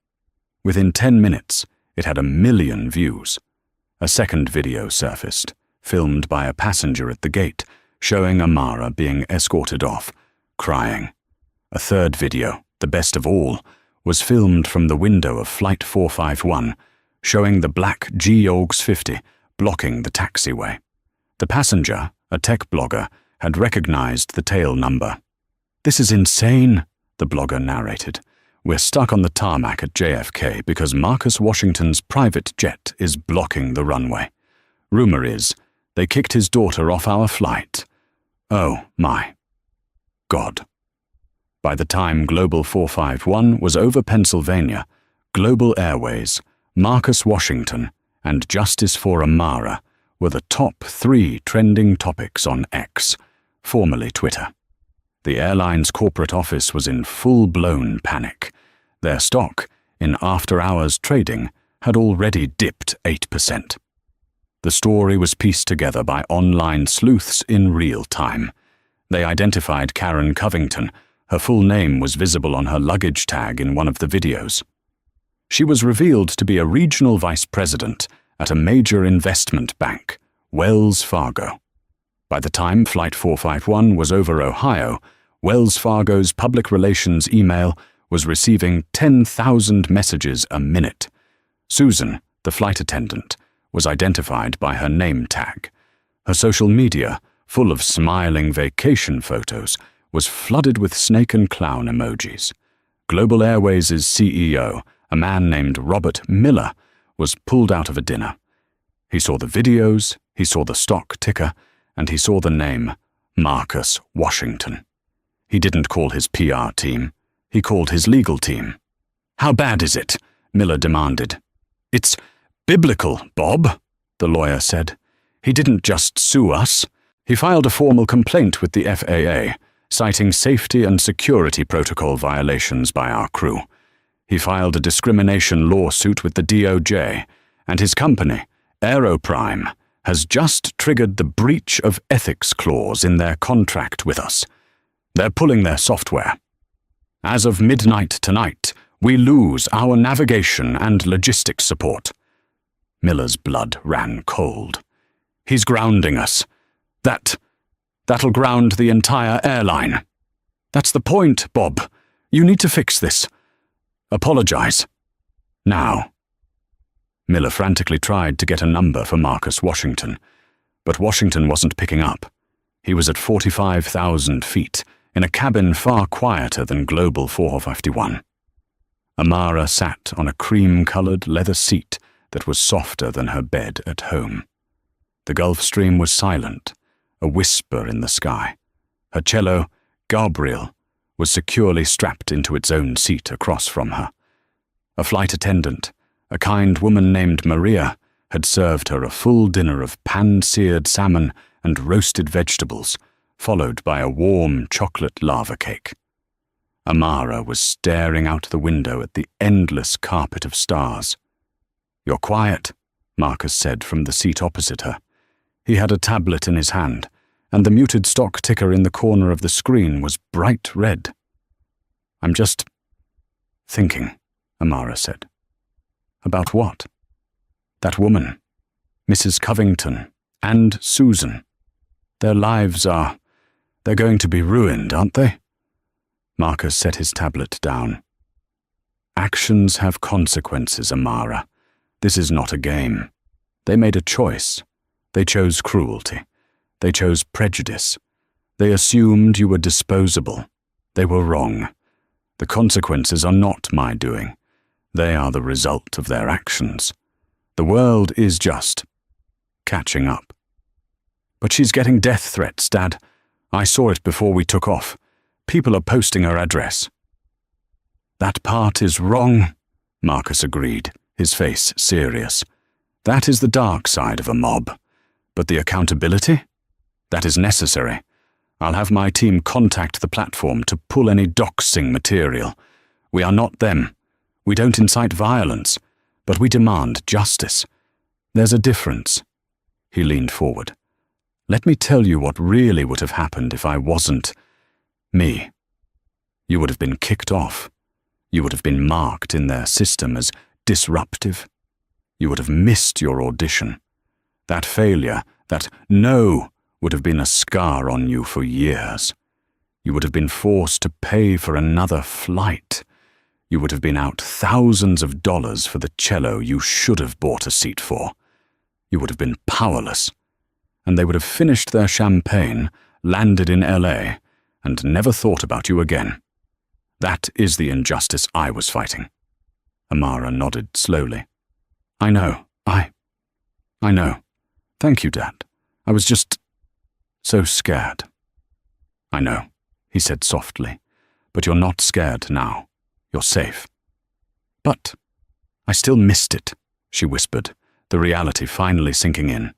Within 10 minutes, it had 1 million views. A second video surfaced, filmed by a passenger at the gate, showing Amara being escorted off, crying. A third video, the best of all, was filmed from the window of Flight 451, showing the black G-Orgs 50 blocking the taxiway. The passenger, a tech blogger, had recognized the tail number. This is insane, the blogger narrated. We're stuck on the tarmac at JFK because Marcus Washington's private jet is blocking the runway. Rumor is, they kicked his daughter off our flight. Oh, my God. By the time Global 451 was over Pennsylvania, Global Airways, Marcus Washington, and Justice for Amara were the top 3 trending topics on X, formerly Twitter. The airline's corporate office was in full-blown panic. Their stock, in after-hours trading, had already dipped 8%. The story was pieced together by online sleuths in real time. They identified Karen Covington. Her full name was visible on her luggage tag in one of the videos. She was revealed to be a regional vice president at a major investment bank, Wells Fargo. By the time Flight 451 was over Ohio, Wells Fargo's public relations email was receiving 10,000 messages a minute. Susan, the flight attendant, was identified by her name tag. Her social media, full of smiling vacation photos, was flooded with snake and clown emojis. Global Airways' CEO, a man named Robert Miller, was pulled out of a dinner. He saw the videos, he saw the stock ticker, and he saw the name Marcus Washington. He didn't call his PR team. He called his legal team. How bad is it? Miller demanded. It's biblical, Bob, the lawyer said. He didn't just sue us. He filed a formal complaint with the FAA, citing safety and security protocol violations by our crew. He filed a discrimination lawsuit with the DOJ, and his company, Aeroprime, has just triggered the breach of ethics clause in their contract with us. They're pulling their software. As of midnight tonight, we lose our navigation and logistics support. Miller's blood ran cold. He's grounding us. That'll ground the entire airline. That's the point, Bob. You need to fix this. Apologize. Now. Miller frantically tried to get a number for Marcus Washington, but Washington wasn't picking up. He was at 45,000 feet, in a cabin far quieter than Global 451. Amara sat on a cream-colored leather seat that was softer than her bed at home. The Gulf Stream was silent, a whisper in the sky. Her cello, Gabriel, was securely strapped into its own seat across from her. A flight attendant, a kind woman named Maria, had served her a full dinner of pan-seared salmon and roasted vegetables, followed by a warm chocolate lava cake. Amara was staring out the window at the endless carpet of stars. "You're quiet," Marcus said from the seat opposite her. He had a tablet in his hand, and the muted stock ticker in the corner of the screen was bright red. "I'm just thinking," Amara said. "About what?" "That woman, Mrs. Covington, and Susan. Their lives they're going to be ruined, aren't they?" Marcus set his tablet down. "Actions have consequences, Amara. This is not a game. They made a choice. They chose cruelty. They chose prejudice. They assumed you were disposable. They were wrong. The consequences are not my doing. They are the result of their actions. The world is just catching up." "But she's getting death threats, Dad. I saw it before we took off. People are posting her address." "That part is wrong," Marcus agreed, his face serious. "That is the dark side of a mob. But the accountability? That is necessary. I'll have my team contact the platform to pull any doxing material. We are not them. We don't incite violence, but we demand justice. There's a difference." He leaned forward. "Let me tell you what really would have happened if I wasn't me. You would have been kicked off. You would have been marked in their system as disruptive. You would have missed your audition. That failure, that no, would have been a scar on you for years. You would have been forced to pay for another flight. You would have been out thousands of dollars for the cello you should have bought a seat for. You would have been powerless. And they would have finished their champagne, landed in LA, and never thought about you again. That is the injustice I was fighting." Amara nodded slowly. "I know. I know. Thank you, Dad. I was just so scared." "I know," he said softly, "but you're not scared now. You're safe." "But I still missed it," she whispered, the reality finally sinking in.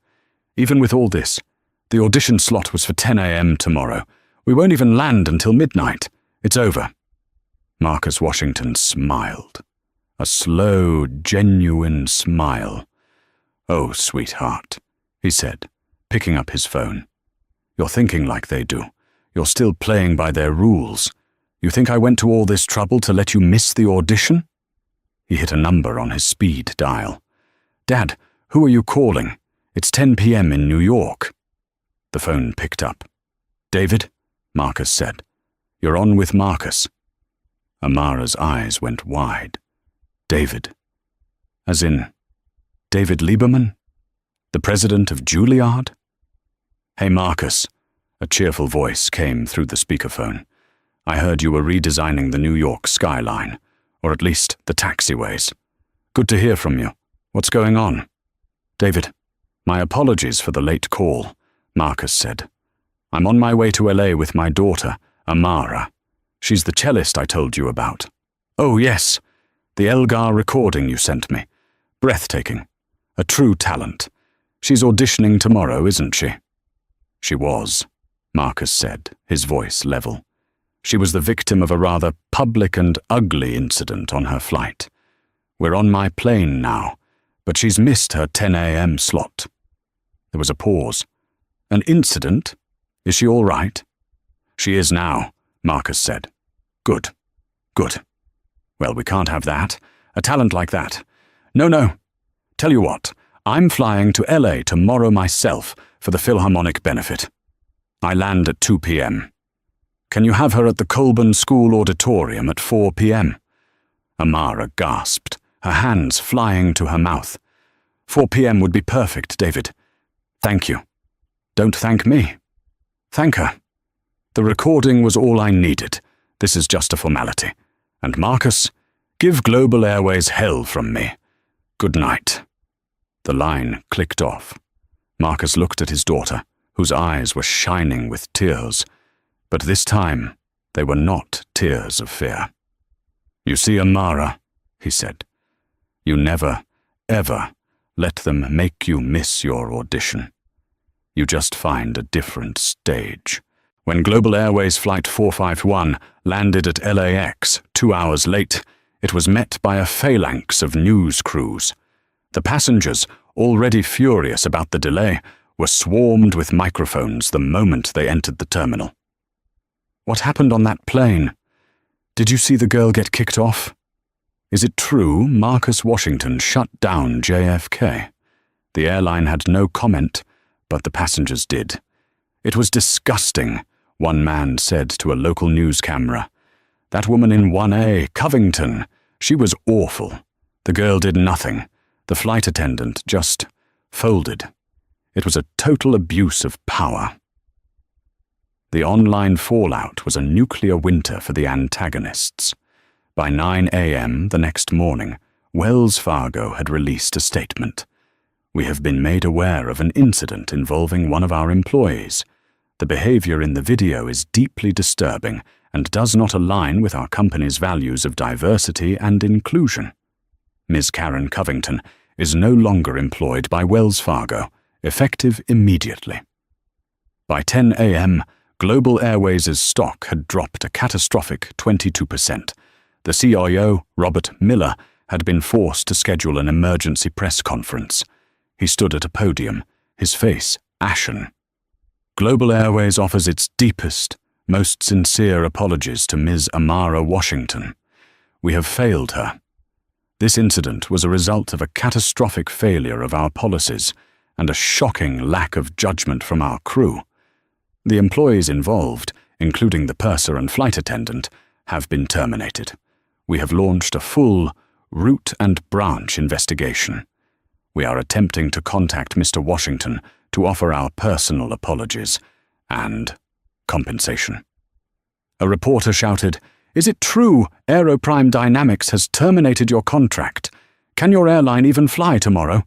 "Even with all this, the audition slot was for 10 a.m. tomorrow. We won't even land until midnight. It's over." Marcus Washington smiled. A slow, genuine smile. "Oh, sweetheart," he said, picking up his phone. "You're thinking like they do. You're still playing by their rules. You think I went to all this trouble to let you miss the audition?" He hit a number on his speed dial. "Dad, who are you calling? It's 10 p.m. in New York." The phone picked up. "David?" Marcus said. "You're on with Marcus." Amara's eyes went wide. "David? As in David Lieberman? The president of Juilliard?" "Hey, Marcus," a cheerful voice came through the speakerphone. "I heard you were redesigning the New York skyline, or at least the taxiways. Good to hear from you. What's going on?" "David, my apologies for the late call," Marcus said. "I'm on my way to LA with my daughter, Amara. She's the cellist I told you about." "Oh, yes. The Elgar recording you sent me. Breathtaking. A true talent. She's auditioning tomorrow, isn't she?" "She was," Marcus said, his voice level. "She was the victim of a rather public and ugly incident on her flight. We're on my plane now, but she's missed her 10 a.m. slot." There was a pause. "An incident? Is she all right?" "She is now," Marcus said. "Good. Good. Well, we can't have that. A talent like that. No. Tell you what, I'm flying to LA tomorrow myself for the Philharmonic benefit. I land at 2 p.m. Can you have her at the Colburn School Auditorium at 4 p.m.? Amara gasped, her hands flying to her mouth. 4 p.m. would be perfect, David. Thank you. Don't thank me. Thank her. The recording was all I needed. This is just a formality. And Marcus, give Global Airways hell from me. Good night." The line clicked off. Marcus looked at his daughter, whose eyes were shining with tears, but this time they were not tears of fear. "You see, Amara," he said, "you never, ever let them make you miss your audition. You just find a different stage." When Global Airways Flight 451 landed at LAX 2 hours late, it was met by a phalanx of news crews. The passengers, already furious about the delay, were swarmed with microphones the moment they entered the terminal. "What happened on that plane? Did you see the girl get kicked off? Is it true Marcus Washington shut down JFK?" The airline had no comment, but the passengers did. "It was disgusting," one man said to a local news camera. "That woman in 1A, Covington, she was awful. The girl did nothing. The flight attendant just folded. It was a total abuse of power." The online fallout was a nuclear winter for the antagonists. By 9 a.m. the next morning, Wells Fargo had released a statement. "We have been made aware of an incident involving one of our employees. The behavior in the video is deeply disturbing and does not align with our company's values of diversity and inclusion. Ms. Karen Covington is no longer employed by Wells Fargo, effective immediately." By 10 a.m., Global Airways' stock had dropped a catastrophic 22%. The CIO, Robert Miller, had been forced to schedule an emergency press conference. He stood at a podium, his face ashen. "Global Airways offers its deepest, most sincere apologies to Ms. Amara Washington. We have failed her. This incident was a result of a catastrophic failure of our policies and a shocking lack of judgment from our crew. The employees involved, including the purser and flight attendant, have been terminated. We have launched a full, root and branch investigation. We are attempting to contact Mr. Washington to offer our personal apologies and compensation." A reporter shouted, "Is it true Aeroprime Dynamics has terminated your contract? Can your airline even fly tomorrow?"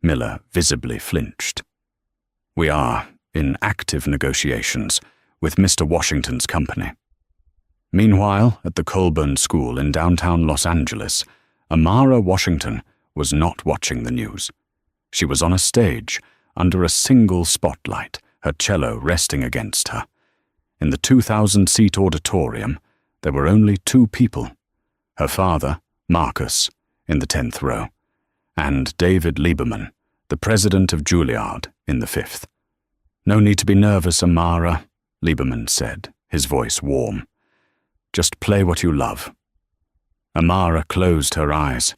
Miller visibly flinched. "We are in active negotiations with Mr. Washington's company." Meanwhile, at the Colburn School in downtown Los Angeles, Amara Washington was not watching the news. She was on a stage, under a single spotlight, her cello resting against her. In the 2,000-seat auditorium, there were only 2 people: her father, Marcus, in the 10th row, and David Lieberman, the president of Juilliard, in the 5th. "No need to be nervous, Amara," Lieberman said, his voice warm. "Just play what you love." Amara closed her eyes.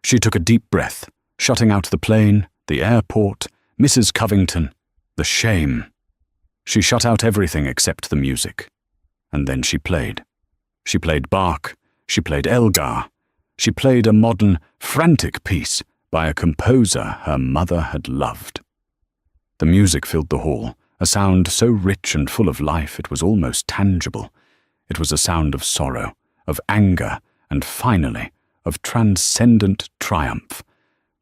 She took a deep breath, shutting out the plane, the airport, Mrs. Covington, the shame. She shut out everything except the music. And then she played. She played Bach, she played Elgar, she played a modern, frantic piece by a composer her mother had loved. The music filled the hall, a sound so rich and full of life it was almost tangible. It was a sound of sorrow, of anger, and finally, of transcendent triumph.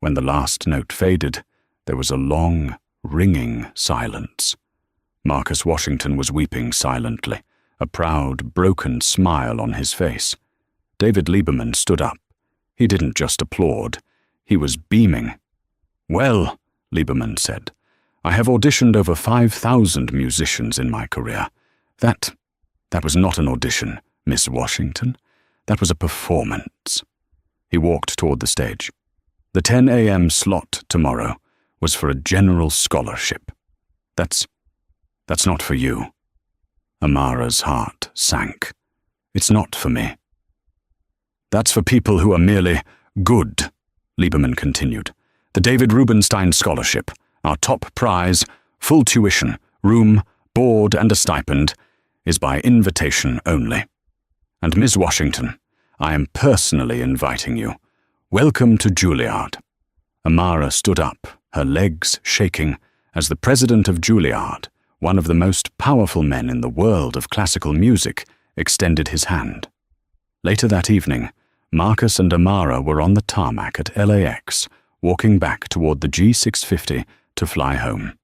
When the last note faded, there was a long, ringing silence. Marcus Washington was weeping silently, a proud, broken smile on his face. David Lieberman stood up. He didn't just applaud. He was beaming. "Well," Lieberman said, "I have auditioned over 5,000 musicians in my career. That was not an audition, Miss Washington. That was a performance." He walked toward the stage. "The 10 a.m. slot tomorrow was for a general scholarship. That's not for you." Amara's heart sank. "It's not for me." "That's for people who are merely good," Lieberman continued. "The David Rubenstein Scholarship, our top prize, full tuition, room, board, and a stipend, is by invitation only. And Ms. Washington, I am personally inviting you. Welcome to Juilliard." Amara stood up, her legs shaking, as the president of Juilliard, one of the most powerful men in the world of classical music, extended his hand. Later that evening, Marcus and Amara were on the tarmac at LAX, walking back toward the G650 to fly home.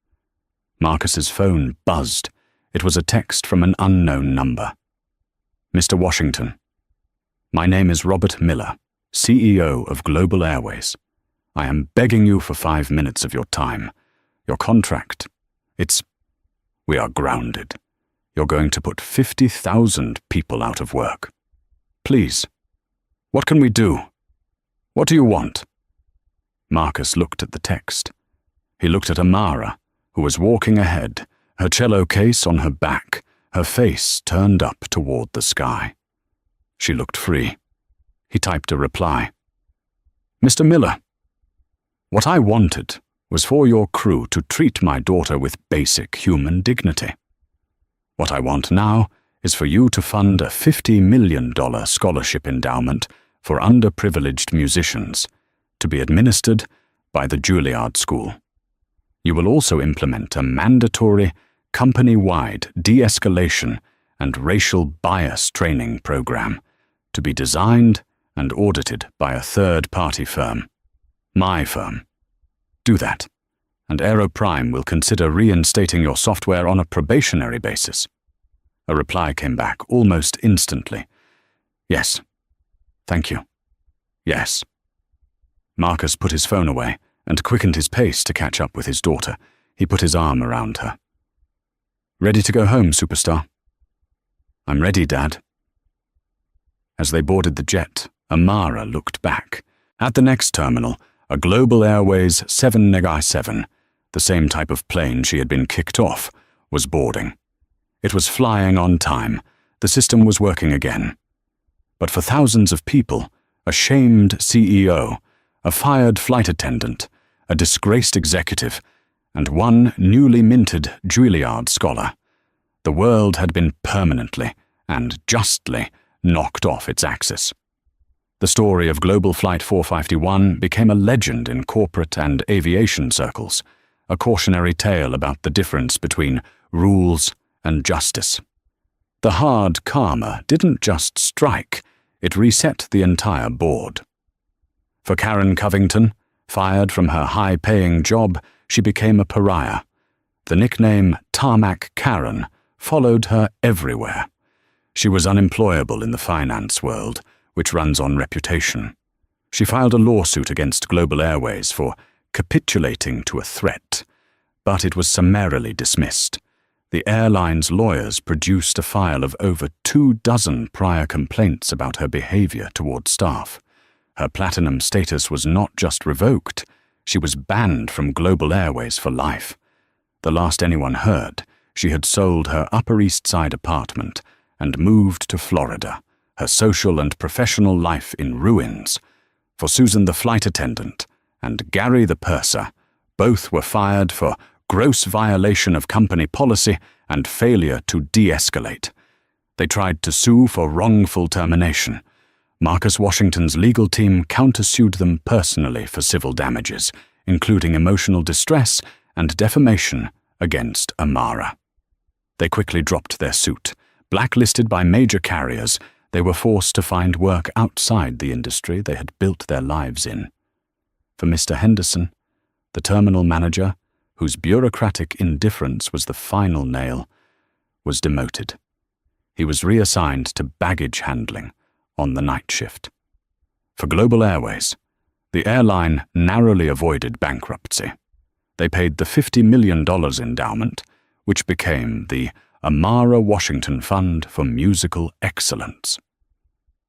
Marcus's phone buzzed. It was a text from an unknown number. Mr. Washington, my name is Robert Miller, CEO of Global Airways. I am begging you for 5 minutes of your time. Your contract, we are grounded. You're going to put 50,000 people out of work. Please, what can we do? What do you want? Marcus looked at the text. He looked at Amara, who was walking ahead, her cello case on her back, her face turned up toward the sky. She looked free. He typed a reply. Mr. Miller, what I wanted was for your crew to treat my daughter with basic human dignity. What I want now is for you to fund a $50 million scholarship endowment for underprivileged musicians to be administered by the Juilliard School. You will also implement a mandatory, company-wide de-escalation and racial bias training program to be designed and audited by a third-party firm, my firm. Do that, and Aero Prime will consider reinstating your software on a probationary basis. A reply came back almost instantly. Yes. Thank you. Yes. Marcus put his phone away and quickened his pace to catch up with his daughter. He put his arm around her. Ready to go home, superstar? I'm ready, Dad. As they boarded the jet, Amara looked back. At the next terminal, a Global Airways 797, the same type of plane she had been kicked off, was boarding. It was flying on time. The system was working again. But for thousands of people, a shamed CEO, a fired flight attendant, a disgraced executive, and one newly minted Juilliard scholar, the world had been permanently and justly knocked off its axis. The story of Global Flight 451 became a legend in corporate and aviation circles, a cautionary tale about the difference between rules and justice. The hard karma didn't just strike, it reset the entire board. For Karen Covington, fired from her high-paying job, she became a pariah. The nickname Tarmac Karen followed her everywhere. She was unemployable in the finance world, which runs on reputation. She filed a lawsuit against Global Airways for capitulating to a threat, but it was summarily dismissed. The airline's lawyers produced a file of over 24 prior complaints about her behavior toward staff. Her platinum status was not just revoked, she was banned from Global Airways for life. The last anyone heard, she had sold her Upper East Side apartment and moved to Florida, her social and professional life in ruins. For Susan the flight attendant and Gary the purser, both were fired for gross violation of company policy and failure to de-escalate. They tried to sue for wrongful termination. Marcus Washington's legal team countersued them personally for civil damages, including emotional distress and defamation against Amara. They quickly dropped their suit. Blacklisted by major carriers, they were forced to find work outside the industry they had built their lives in. For Mr. Henderson, the terminal manager, whose bureaucratic indifference was the final nail, was demoted. He was reassigned to baggage handling on the night shift. For Global Airways, the airline narrowly avoided bankruptcy. They paid the $50 million endowment, which became the Amara Washington Fund for Musical Excellence.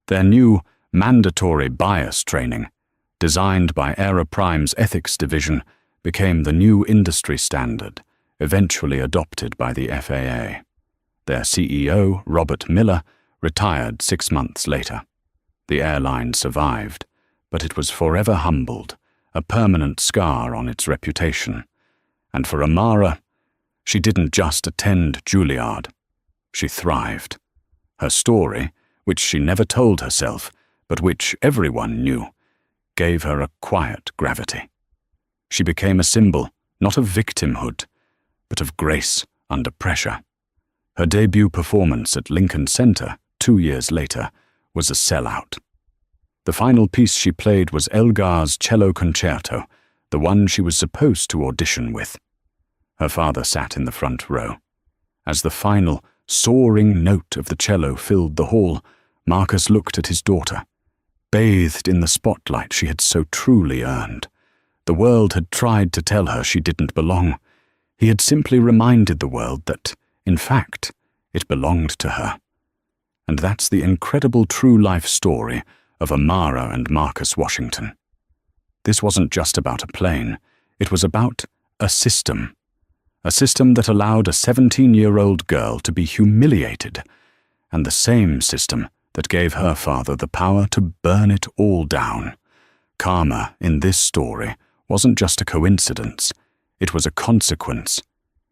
Their new mandatory bias training, designed by Aero Prime's ethics division, became the new industry standard, eventually adopted by the FAA. Their CEO, Robert Miller, retired 6 months later. The airline survived, but it was forever humbled, a permanent scar on its reputation. And for Amara, she didn't just attend Juilliard. She thrived. Her story, which she never told herself, but which everyone knew, gave her a quiet gravity. She became a symbol, not of victimhood, but of grace under pressure. Her debut performance at Lincoln Center 2 years later was a sellout. The final piece she played was Elgar's cello concerto, the one she was supposed to audition with. Her father sat in the front row. As the final, soaring note of the cello filled the hall, Marcus looked at his daughter. Bathed in the spotlight she had so truly earned. The world had tried to tell her she didn't belong. He had simply reminded the world that, in fact, it belonged to her. And that's the incredible true life story of Amara and Marcus Washington. This wasn't just about a plane, it was about a system. A system that allowed a 17-year-old girl to be humiliated, and the same system that gave her father the power to burn it all down. Karma, in this story, wasn't just a coincidence, it was a consequence.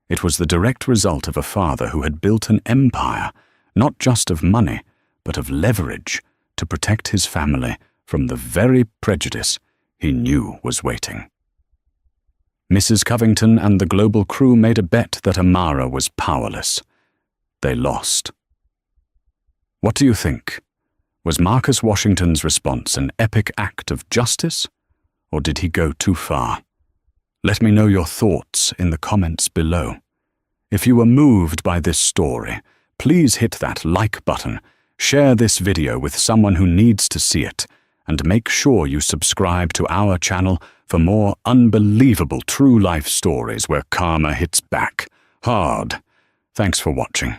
It was the direct result of a father who had built an empire, not just of money, but of leverage, to protect his family from the very prejudice he knew was waiting. Mrs. Covington and the global crew made a bet that Amara was powerless. They lost. What do you think? Was Marcus Washington's response an epic act of justice, or did he go too far? Let me know your thoughts in the comments below. If you were moved by this story, please hit that like button, share this video with someone who needs to see it, and make sure you subscribe to our channel for more unbelievable true life stories where karma hits back hard. Thanks for watching.